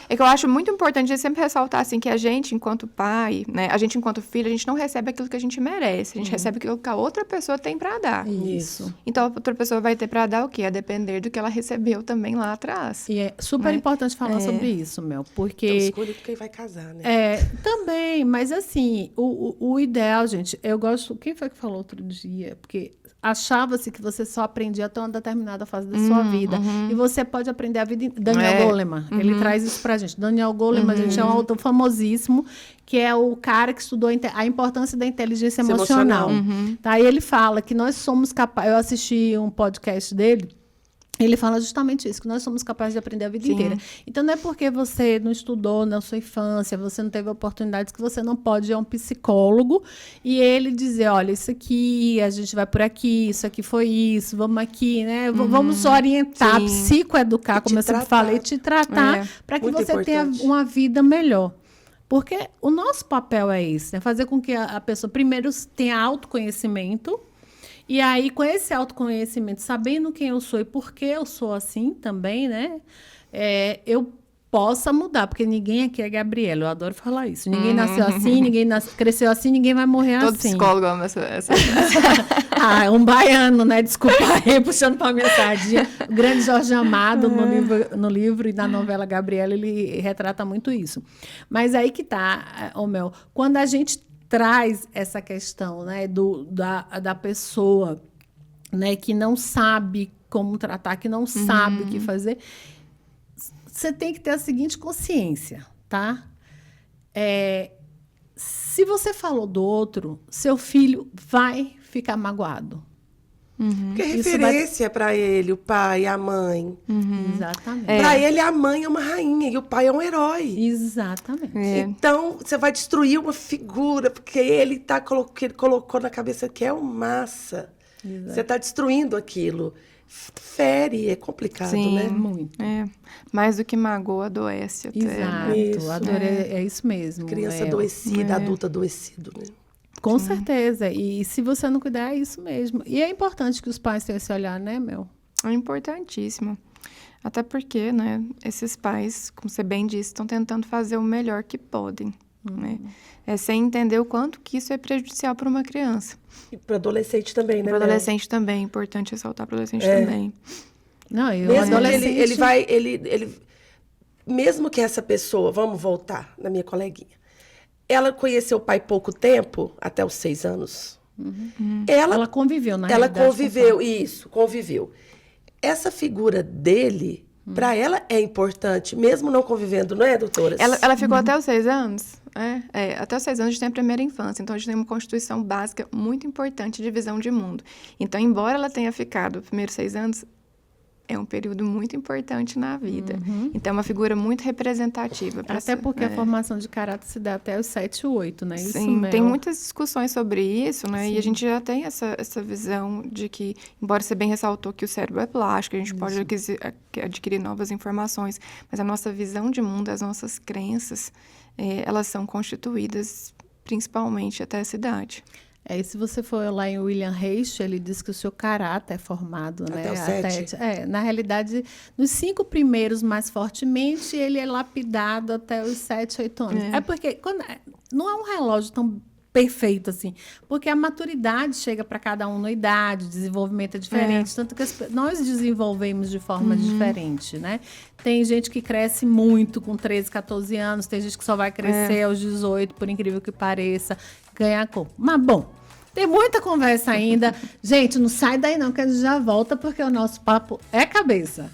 Speaker 3: É que eu acho muito importante sempre ressaltar assim, que a gente, enquanto pai, né, a gente, enquanto filho, a gente não recebe aquilo que a gente merece. A gente recebe aquilo que a outra pessoa tem para dar.
Speaker 1: Isso.
Speaker 3: Então, a outra pessoa vai ter para dar o quê? A depender do que ela recebeu também lá atrás.
Speaker 1: E é super importante falar sobre isso, Mel, porque...
Speaker 2: Então, escolha quem vai casar, né?
Speaker 1: Também, mas assim, o ideal, gente, eu gosto... Quem foi que falou outro dia? Porque achava-se que você só aprendia até uma determinada fase da sua vida. E você pode aprender a vida... Daniel Goleman, ele traz isso pra gente. Daniel Goleman, gente, é um autor famosíssimo, que é o cara que estudou a importância da inteligência emocional. Tá? E ele fala que nós somos capazes... Eu assisti um podcast dele, ele fala justamente isso, que nós somos capazes de aprender a vida inteira. Então, não é porque você não estudou na sua infância, você não teve oportunidades, que você não pode ir a um psicólogo e ele dizer, olha, isso aqui, a gente vai por aqui, isso aqui foi isso, vamos aqui, né? Vamos orientar, psicoeducar, como eu sempre falei, te tratar, para que
Speaker 2: Muito
Speaker 1: você
Speaker 2: importante.
Speaker 1: tenha uma vida melhor. Porque o nosso papel é esse, né? Fazer com que a pessoa, primeiro, tenha autoconhecimento. E aí, com esse autoconhecimento, sabendo quem eu sou e por que eu sou assim também, né? Eu possa mudar, porque ninguém aqui é Gabriela. Eu adoro falar isso. Ninguém nasceu assim, ninguém cresceu assim, ninguém vai morrer
Speaker 3: Todo
Speaker 1: assim.
Speaker 3: psicólogo ama essa...
Speaker 1: Um baiano, né? Desculpa aí, puxando para minha sardinha. O grande Jorge Amado, no livro e na novela Gabriela, ele retrata muito isso. Mas aí que tá, Mel, quando a gente traz essa questão, né, da pessoa, né, que não sabe como tratar, que não sabe o que fazer, você tem que ter a seguinte consciência, tá? Se você falou do outro, seu filho vai ficar magoado.
Speaker 2: Porque é referência para ele, o pai, a mãe.
Speaker 1: Exatamente.
Speaker 2: Para ele, a mãe é uma rainha e o pai é um herói.
Speaker 1: Exatamente.
Speaker 2: Então, você vai destruir uma figura, porque ele colocou na cabeça que é o massa.
Speaker 1: Exato.
Speaker 2: Você está destruindo aquilo. Fere, é complicado, né?
Speaker 1: Muito.
Speaker 3: Mais do que magoa, adoece até.
Speaker 1: Exato.
Speaker 2: Isso.
Speaker 1: A dor é isso mesmo.
Speaker 2: Criança adoecida, adulto adoecido, né?
Speaker 1: Com certeza. E se você não cuidar, é isso mesmo. E é importante que os pais tenham esse olhar, né, Mel?
Speaker 3: É importantíssimo. Até porque, né, esses pais, como você bem disse, estão tentando fazer o melhor que podem. Né? Sem entender o quanto que isso é prejudicial para uma criança.
Speaker 2: E para adolescente também, né?
Speaker 3: Para
Speaker 2: Mel?
Speaker 3: adolescente também. É importante ressaltar para adolescente também.
Speaker 1: Não, eu
Speaker 2: Mesmo
Speaker 1: adolescente...
Speaker 2: que ele mesmo que essa pessoa, vamos voltar na minha coleguinha, ela conheceu o pai pouco tempo, até os 6 anos.
Speaker 1: Ela conviveu, na
Speaker 2: Ela
Speaker 1: realidade,
Speaker 2: conviveu, isso, conviveu. Essa figura dele, para ela é importante, mesmo não convivendo, não é, doutora?
Speaker 3: Ela ficou até os 6 anos? Até os 6 anos a gente tem a primeira infância, então a gente tem uma constituição básica muito importante de visão de mundo. Então, embora ela tenha ficado os primeiros 6 anos, é um período muito importante na vida. Então, é uma figura muito representativa.
Speaker 1: Até porque a formação de caráter se dá até os 7, 8, né? Isso
Speaker 3: Sim,
Speaker 1: Mel?
Speaker 3: tem muitas discussões sobre isso, né?
Speaker 1: Sim.
Speaker 3: E a gente já tem essa visão de que, embora você bem ressaltou que o cérebro é plástico, a gente pode adquirir novas informações, mas a nossa visão de mundo, as nossas crenças, elas são constituídas principalmente até essa idade.
Speaker 1: E se você for lá em William Reich, ele diz que o seu caráter é formado, né?
Speaker 2: Até os 7.
Speaker 1: Na realidade, nos 5 primeiros, mais fortemente, ele é lapidado até os 7, 8 anos. Porque não é um relógio tão perfeito assim, porque a maturidade chega para cada um na idade, o desenvolvimento é diferente, tanto que nós desenvolvemos de forma diferente, né? Tem gente que cresce muito com 13, 14 anos, tem gente que só vai crescer aos 18, por incrível que pareça, ganhar corpo. Mas, bom, tem muita conversa ainda. Gente, não sai daí não, que a gente já volta, porque o nosso papo é cabeça.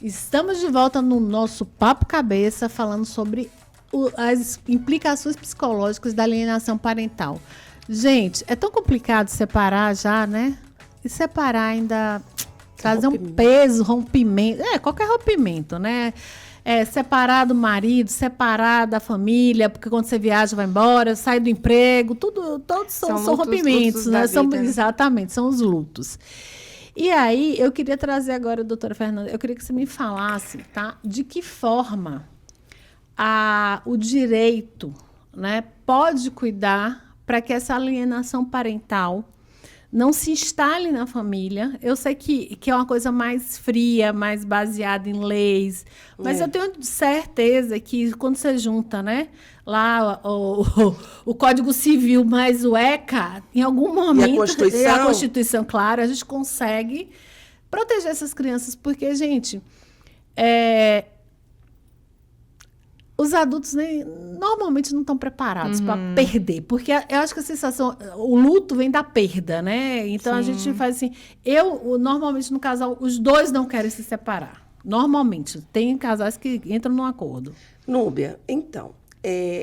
Speaker 1: Estamos de volta no nosso Papo Cabeça, falando sobre as implicações psicológicas da alienação parental. Gente, é tão complicado separar já, né? E separar ainda trazer um peso, rompimento. Qualquer rompimento, né? Separar do marido, separar da família, porque quando você viaja, vai embora, sai do emprego, todos são rompimentos, né? Exatamente, são os lutos. E aí, eu queria trazer agora, doutora Fernanda, eu queria que você me falasse, tá? De que forma o direito, né, pode cuidar para que essa alienação parental não se instale na família. Eu sei que é uma coisa mais fria, mais baseada em leis, mas eu tenho certeza que quando você junta, né, lá o Código Civil mais o ECA, em algum momento, e a Constituição, claro, a gente consegue proteger essas crianças, porque, gente, os adultos normalmente não estão preparados para perder, porque eu acho que a sensação, o luto vem da perda, né? Então, a gente faz assim, normalmente no casal, os dois não querem se separar. Normalmente, tem casais que entram num acordo.
Speaker 2: Núbia, então,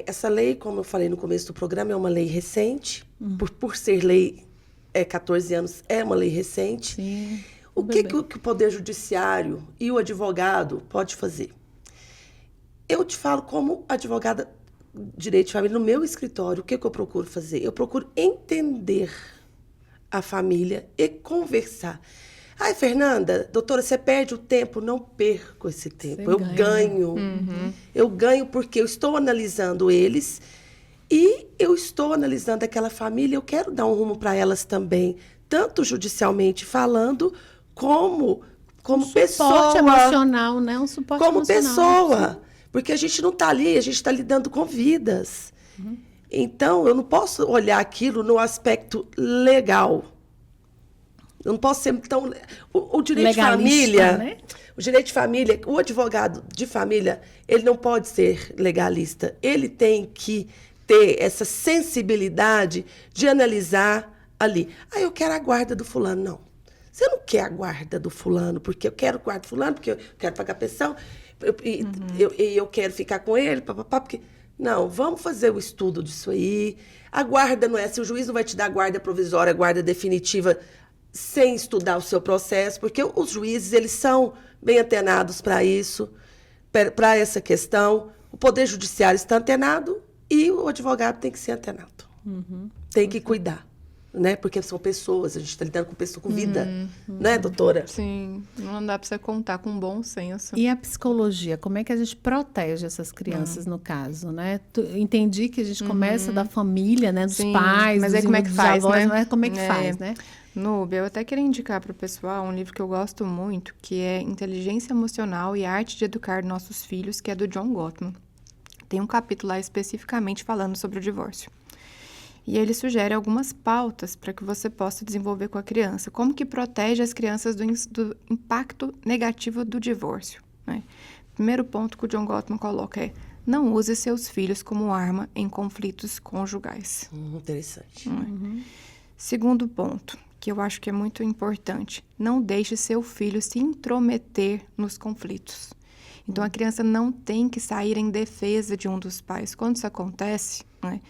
Speaker 2: essa lei, como eu falei no começo do programa, é uma lei recente, por ser lei 14 anos, é uma lei recente.
Speaker 1: Sim,
Speaker 2: o que o Poder Judiciário e o advogado pode fazer? Eu te falo como advogada de direito de família, no meu escritório, o que eu procuro fazer? Eu procuro entender a família e conversar. Ai, Fernanda, doutora, você perde o tempo. Não perco esse tempo. Eu ganho. Eu ganho porque eu estou analisando eles e eu estou analisando aquela família. Eu quero dar um rumo para elas também, tanto judicialmente falando, como pessoa.
Speaker 1: Suporte emocional, né? Um suporte
Speaker 2: como
Speaker 1: emocional.
Speaker 2: Pessoa. Porque a gente não está ali, a gente está lidando com vidas. Então, eu não posso olhar aquilo no aspecto legal. Eu não posso ser tão... O direito
Speaker 1: legalista,
Speaker 2: de família...
Speaker 1: Né?
Speaker 2: O direito de família, o advogado de família, ele não pode ser legalista. Ele tem que ter essa sensibilidade de analisar ali. Eu quero a guarda do fulano. Não. Você não quer a guarda do fulano, porque eu quero a guarda do fulano, porque eu quero pagar pensão... eu quero ficar com ele, porque... Não, vamos fazer o estudo disso aí. A guarda não é... Se o juiz não vai te dar guarda provisória, guarda definitiva, sem estudar o seu processo, porque os juízes, eles são bem antenados para isso, para essa questão. O Poder Judiciário está antenado e o advogado tem que ser antenado. Tem que cuidar. Né? Porque são pessoas, a gente está lidando com pessoas com vida, né, doutora?
Speaker 3: Sim, não dá para você contar com bom senso.
Speaker 1: E a psicologia, como é que a gente protege essas crianças no caso, né? Entendi que a gente começa da família, né, dos pais,
Speaker 3: mas
Speaker 1: dos
Speaker 3: aí como é que faz,
Speaker 1: avós,
Speaker 3: né?
Speaker 1: Mas como é que faz, né?
Speaker 3: Núbia, eu até queria indicar para o pessoal um livro que eu gosto muito, que é Inteligência Emocional e a Arte de Educar Nossos Filhos, que é do John Gottman. Tem um capítulo lá especificamente falando sobre o divórcio. E ele sugere algumas pautas para que você possa desenvolver com a criança. Como que protege as crianças do impacto negativo do divórcio, né? Primeiro ponto que o John Gottman coloca é: não use seus filhos como arma em conflitos conjugais.
Speaker 2: Interessante.
Speaker 3: Segundo ponto, que eu acho que é muito importante: não deixe seu filho se intrometer nos conflitos. Então, a criança não tem que sair em defesa de um dos pais. Quando isso acontece, né,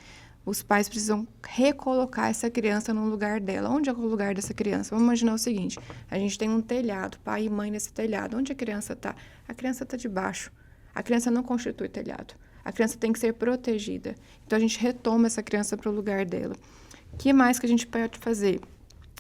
Speaker 3: os pais precisam recolocar essa criança no lugar dela. Onde é o lugar dessa criança? Vamos imaginar o seguinte: a gente tem um telhado, pai e mãe nesse telhado. Onde a criança está? A criança está debaixo. A criança não constitui telhado. A criança tem que ser protegida. Então, a gente retoma essa criança para o lugar dela. O que mais que a gente pode fazer?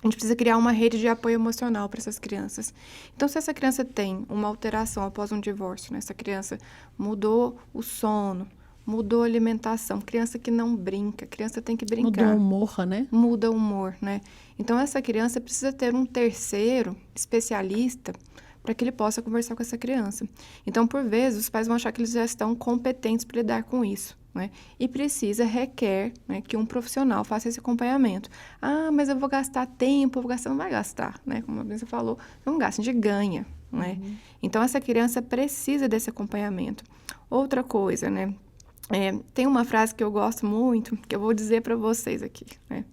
Speaker 3: A gente precisa criar uma rede de apoio emocional para essas crianças. Então, se essa criança tem uma alteração após um divórcio, né? Essa criança mudou o sono, mudou a alimentação, criança que não brinca, criança tem que brincar.
Speaker 1: Mudou o humor, né?
Speaker 3: Muda o humor, né? Então, essa criança precisa ter um terceiro especialista para que ele possa conversar com essa criança. Então, por vezes, os pais vão achar que eles já estão competentes para lidar com isso, né? E requer, né, que um profissional faça esse acompanhamento. Mas eu vou gastar tempo, não vai gastar, né? Como a Vanessa falou, não gasta, a gente ganha, né? Então, essa criança precisa desse acompanhamento. Outra coisa, né? Tem uma frase que eu gosto muito, que eu vou dizer para vocês aqui, né?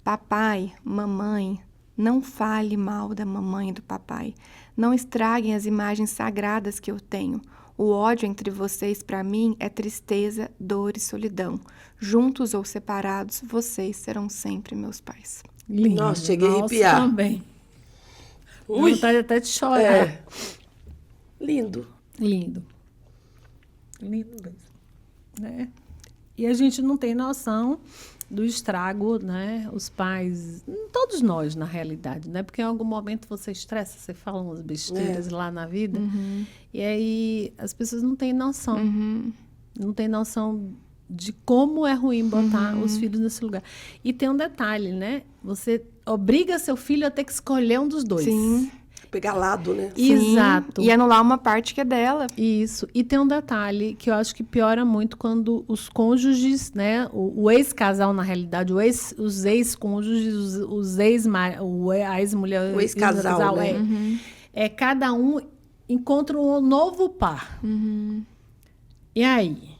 Speaker 3: Papai, mamãe Não fale mal da mamãe e do papai. Não estraguem as imagens sagradas que eu tenho. O ódio entre vocês, para mim, é tristeza, dor e solidão. Juntos ou separados, vocês serão sempre meus pais.
Speaker 1: Lindo.
Speaker 2: Nossa, cheguei a
Speaker 1: Nossa,
Speaker 2: arrepiar.
Speaker 1: também.
Speaker 2: Ui.
Speaker 1: Vontade até de chorar.
Speaker 2: É. Lindo.
Speaker 1: Lindo. Lindo mesmo. Né? E a gente não tem noção do estrago, né? Os pais, todos nós, na realidade, né? Porque em algum momento você estressa, você fala umas besteiras lá na vida, e aí as pessoas não têm noção. Não têm noção de como é ruim botar os filhos nesse lugar. E tem um detalhe, né? Você obriga seu filho a ter que escolher um dos dois.
Speaker 3: Sim.
Speaker 2: Pegar lado, né?
Speaker 1: Exato.
Speaker 3: E anular uma parte que é dela.
Speaker 1: Isso. E tem um detalhe que eu acho que piora muito quando os cônjuges, né? O ex-casal, na realidade, os ex-cônjuges, a ex-mulher...
Speaker 2: O ex-casal, né?
Speaker 1: Cada um encontra um novo par. E aí?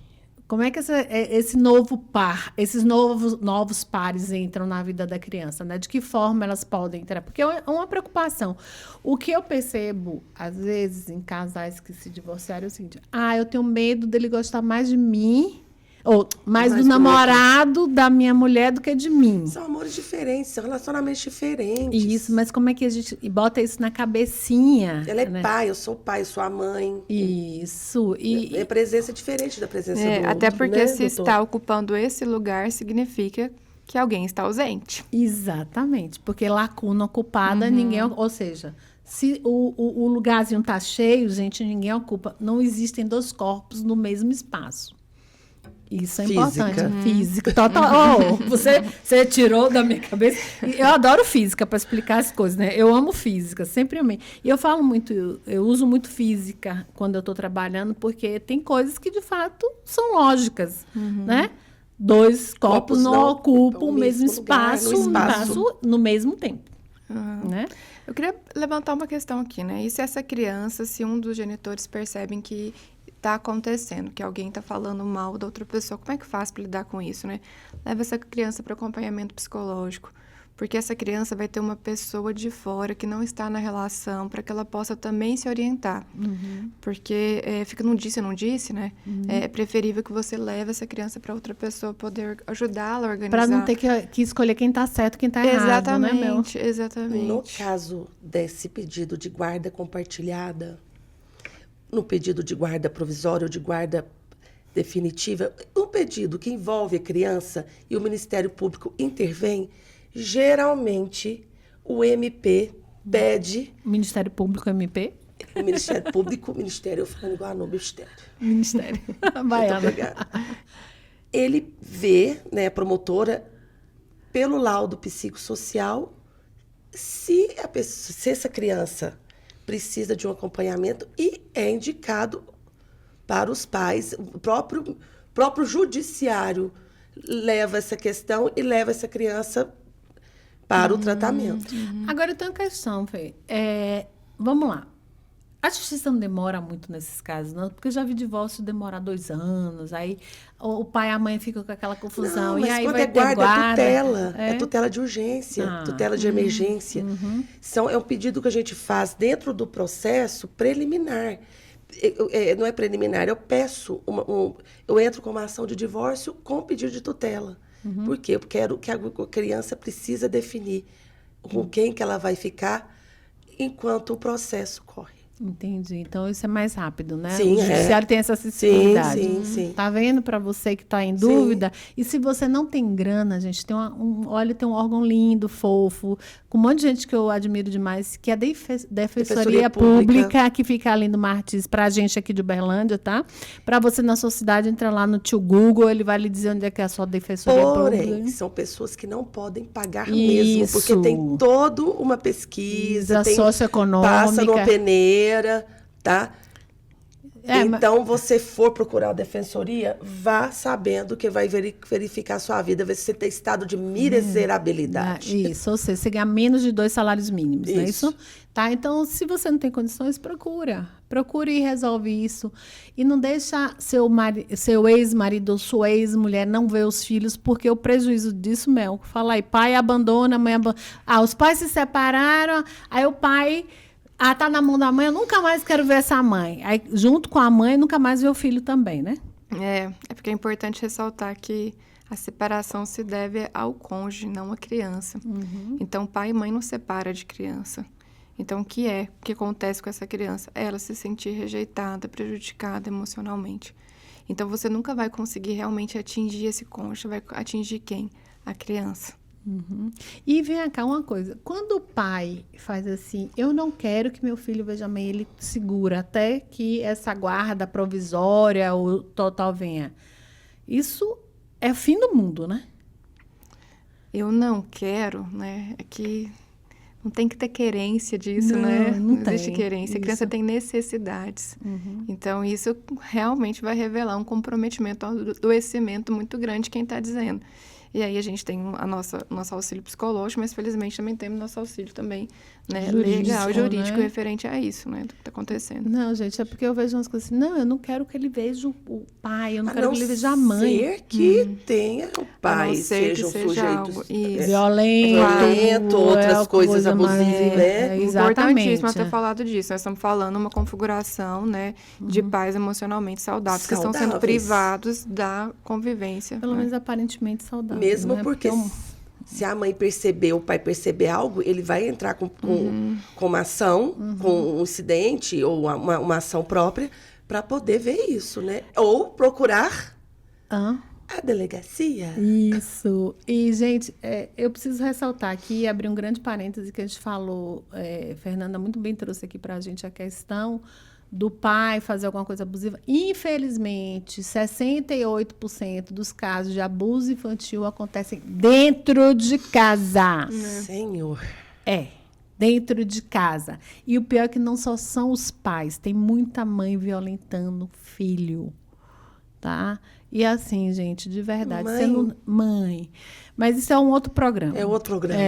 Speaker 1: Como é que esse novo par, esses novos pares entram na vida da criança, né? De que forma elas podem entrar? Porque é uma preocupação. O que eu percebo, às vezes, em casais que se divorciaram, é o seguinte: eu tenho medo dele gostar mais de mim, ou mais do namorado da minha mulher do que de mim.
Speaker 2: São amores diferentes, são relacionamentos diferentes.
Speaker 1: Isso, mas como é que a gente bota isso na cabecinha?
Speaker 2: Ela é
Speaker 1: né?
Speaker 2: pai, eu sou pai, eu sou a mãe.
Speaker 1: Isso.
Speaker 2: É presença diferente da presença do outro,
Speaker 3: até porque
Speaker 2: né,
Speaker 3: se
Speaker 2: doutor?
Speaker 3: está ocupando esse lugar, significa que alguém está ausente.
Speaker 1: Exatamente, porque lacuna ocupada, ninguém... Ou seja, se o lugarzinho está cheio, gente, ninguém ocupa. Não existem dois corpos no mesmo espaço. Isso é importante. Física. Total. Você tirou da minha cabeça. Eu adoro física para explicar as coisas, né? Eu amo física, sempre amei. E eu falo muito, eu uso muito física quando eu estou trabalhando, porque tem coisas que, de fato, são lógicas, né? Dois corpos não ocupam o mesmo espaço no mesmo tempo. Né?
Speaker 3: Eu queria levantar uma questão aqui, né? E se essa criança, se um dos genitores percebem que está acontecendo, que alguém está falando mal da outra pessoa, como é que faz para lidar com isso, né? Leva essa criança para acompanhamento psicológico, porque essa criança vai ter uma pessoa de fora que não está na relação, para que ela possa também se orientar. Porque fica não disse, não disse, né? É preferível que você leve essa criança para outra pessoa poder ajudá-la a organizar.
Speaker 1: Para não ter que escolher quem está certo e quem está errado, né, Mel?
Speaker 3: Exatamente.
Speaker 2: No caso desse pedido de guarda compartilhada, no pedido de guarda provisória ou de guarda definitiva, um pedido que envolve a criança e o Ministério Público intervém, geralmente o MP pede...
Speaker 1: Ministério Público MP?
Speaker 2: O Ministério Público, Ministério, eu falando igual no Ministério.
Speaker 1: Ministério. Baiana.
Speaker 2: Ele vê, né, a promotora, pelo laudo psicossocial, se essa criança precisa de um acompanhamento e é indicado para os pais. O próprio judiciário leva essa questão e leva essa criança para o tratamento.
Speaker 1: Agora, eu tenho uma questão, Fê. Vamos lá. A justiça não demora muito nesses casos, não? Porque eu já vi divórcio demorar 2 anos, aí o pai e a mãe ficam com aquela confusão.
Speaker 2: Não, mas
Speaker 1: e aí
Speaker 2: quando
Speaker 1: vai
Speaker 2: é guarda,
Speaker 1: guarda,
Speaker 2: é tutela. É tutela de urgência, tutela de emergência. É um pedido que a gente faz dentro do processo preliminar. Não é preliminar, eu peço, eu entro com uma ação de divórcio com pedido de tutela. Por quê? Porque a criança precisa definir com quem que ela vai ficar enquanto o processo corre.
Speaker 1: Entendi. Então, isso é mais rápido, né?
Speaker 2: Sim,
Speaker 1: o judiciário tem essa acessibilidade.
Speaker 2: Sim.
Speaker 1: Tá vendo? Para você que está em dúvida. E se você não tem grana, gente, tem tem um órgão lindo, fofo, com um monte de gente que eu admiro demais, que é a Defensoria Pública, que fica ali no Martins, pra gente aqui de Uberlândia, tá? Para você na sua cidade, entra lá no tio Google, ele vai lhe dizer onde é que é a sua Defensoria Pública.
Speaker 2: Porém, são pessoas que não podem pagar mesmo, porque tem toda uma pesquisa,
Speaker 1: socioeconômica.
Speaker 2: Passa numa peneira, tá? Então, você for procurar a defensoria, vá sabendo que vai verificar a sua vida, ver se você tem estado de miserabilidade.
Speaker 1: Isso, ou seja, você ganha menos de 2 salários mínimos, não é
Speaker 2: Isso.
Speaker 1: isso? Tá? Então, se você não tem condições, procure e resolve isso. E não deixa seu ex-marido ou sua ex-mulher não ver os filhos, porque o prejuízo disso, Mel, fala aí, pai abandona, mãe abandona. Os pais se separaram, aí o pai... tá na mão da mãe, eu nunca mais quero ver essa mãe. Aí, junto com a mãe, nunca mais vê o filho também, né?
Speaker 3: É porque é importante ressaltar que a separação se deve ao cônjuge, não à criança. Então, pai e mãe não separa de criança. Então, o que acontece com essa criança? Ela se sentir rejeitada, prejudicada emocionalmente. Então, você nunca vai conseguir realmente atingir esse cônjuge. Vai atingir quem? A criança.
Speaker 1: E vem cá uma coisa, quando o pai faz assim, eu não quero que meu filho veja a mãe, ele segura até que essa guarda provisória ou total venha. Isso é o fim do mundo, né?
Speaker 3: Eu não quero, né? É que não tem que ter querência disso,
Speaker 1: Não,
Speaker 3: né?
Speaker 1: não
Speaker 3: existe
Speaker 1: tem,
Speaker 3: querência. A criança
Speaker 1: isso.
Speaker 3: tem necessidades. Então, isso realmente vai revelar um comprometimento, um adoecimento muito grande de quem está dizendo. E aí a gente tem nosso auxílio psicológico, mas felizmente também temos nosso auxílio também, né, jurídico,
Speaker 1: né?
Speaker 3: referente a isso, né, do que está acontecendo.
Speaker 1: Não, gente, é porque eu vejo umas coisas assim, não, eu não quero que ele veja o pai, eu não quero que ele veja a mãe.
Speaker 2: A não ser que tenha o
Speaker 3: A
Speaker 2: pai,
Speaker 3: não ser que
Speaker 2: seja um
Speaker 3: seja algo,
Speaker 2: sujeito
Speaker 3: isso.
Speaker 1: Violento,
Speaker 2: outras coisas abusivas,
Speaker 1: né?
Speaker 3: Importantíssimo
Speaker 1: Exatamente.
Speaker 3: ter falado disso. Nós estamos falando uma configuração, né, de pais emocionalmente saudáveis, que estão sendo
Speaker 2: Saudáveis.
Speaker 3: privados da convivência.
Speaker 1: Pelo
Speaker 3: né?
Speaker 1: menos aparentemente saudável.
Speaker 2: Mesmo
Speaker 1: né?
Speaker 2: porque se a mãe perceber, o pai perceber algo, ele vai entrar com uma ação, com um incidente ou uma ação própria para poder ver isso, né? Ou procurar
Speaker 1: Hã?
Speaker 2: a delegacia.
Speaker 1: Isso. E, gente, eu preciso ressaltar aqui, abrir um grande parêntese que a gente falou, Fernanda muito bem trouxe aqui para a gente a questão do pai fazer alguma coisa abusiva. Infelizmente, 68% dos casos de abuso infantil acontecem dentro de casa.
Speaker 2: Senhor.
Speaker 1: Dentro de casa. E o pior é que não só são os pais, tem muita mãe violentando o filho, tá? E assim, gente, de verdade, mãe. Mas isso é um outro programa.
Speaker 2: É outro programa.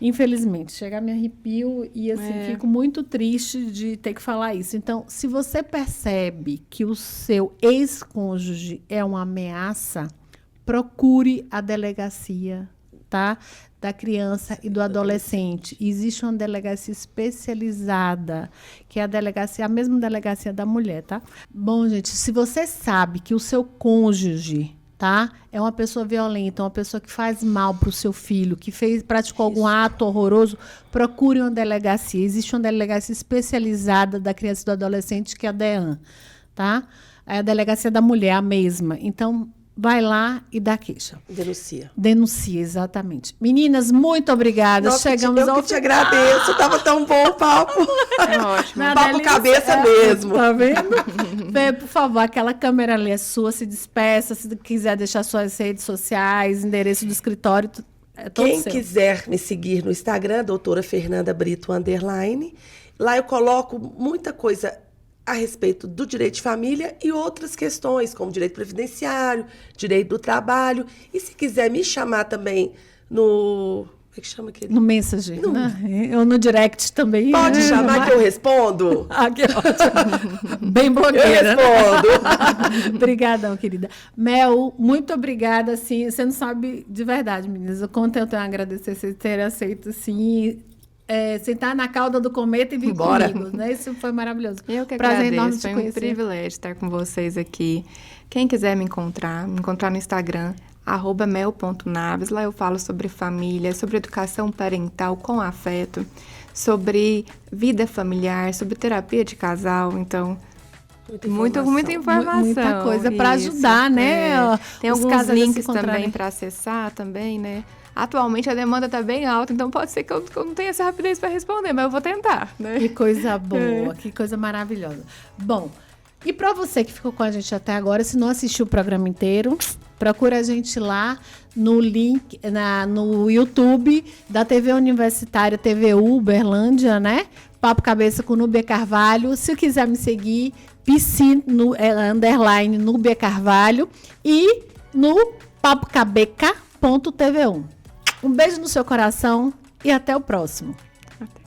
Speaker 1: Infelizmente, chega a me arrepio e assim, fico muito triste de ter que falar isso. Então, se você percebe que o seu ex-cônjuge é uma ameaça, procure a delegacia, tá? Da criança e do adolescente. Existe uma delegacia especializada, que é a mesma delegacia da mulher, tá? Bom, gente, se você sabe que o seu cônjuge, tá, é uma pessoa violenta, uma pessoa que faz mal para o seu filho, que praticou algum ato horroroso, procure uma delegacia. Existe uma delegacia especializada da criança e do adolescente, que é a DEAN, tá? É a delegacia da mulher, a mesma. Então, vai lá e dá queixa. Denuncia, exatamente. Meninas, muito obrigada.
Speaker 2: Nossa,
Speaker 1: Chegamos ao
Speaker 2: Eu que te agradeço. Tava tão bom o papo.
Speaker 3: É ótimo.
Speaker 2: Papo cabeça mesmo.
Speaker 1: Tá vendo? Vê, por favor, aquela câmera ali é sua. Se despeça. Se quiser deixar suas redes sociais, endereço do escritório, é todo
Speaker 2: Quem
Speaker 1: seu.
Speaker 2: quiser me seguir no Instagram, doutora Fernanda Brito _. Lá eu coloco muita coisa a respeito do direito de família e outras questões, como direito previdenciário, direito do trabalho. E se quiser me chamar também no... Como é que chama aquele?
Speaker 1: No Messenger, né? Ou no direct também.
Speaker 2: Pode chamar que eu respondo.
Speaker 1: Que ótimo. Bem blogueira.
Speaker 2: Eu respondo.
Speaker 1: Obrigadão, querida. Mel, muito obrigada. Assim, você não sabe de verdade, meninas, o quanto eu tenho a agradecer vocês terem aceito, assim... sentar na cauda do cometa e vir comigo, né? Isso foi maravilhoso.
Speaker 3: Eu que
Speaker 1: Prazer enorme
Speaker 3: agradeço,
Speaker 1: te
Speaker 3: foi um
Speaker 1: conhecer.
Speaker 3: privilégio estar com vocês aqui. Quem quiser me encontrar no Instagram, @mel.naves. Lá eu falo sobre família, sobre educação parental com afeto, sobre vida familiar, sobre terapia de casal. Então, muita informação.
Speaker 1: Muita coisa para ajudar, né?
Speaker 3: Tem
Speaker 1: os
Speaker 3: alguns
Speaker 1: casais a se
Speaker 3: links
Speaker 1: encontrarem.
Speaker 3: também para acessar também, né? Atualmente a demanda está bem alta, então pode ser que eu não tenha essa rapidez para responder, mas eu vou tentar, né?
Speaker 1: Que coisa boa, que coisa maravilhosa. Bom, e para você que ficou com a gente até agora, se não assistiu o programa inteiro, procura a gente lá no link, no YouTube da TV Universitária, TVU Uberlândia, né? Papo Cabeça com Núbia Carvalho. Se quiser me seguir, PC underline Núbia Carvalho e no papocabeca.tv1. Um beijo no seu coração e até o próximo.
Speaker 3: Até.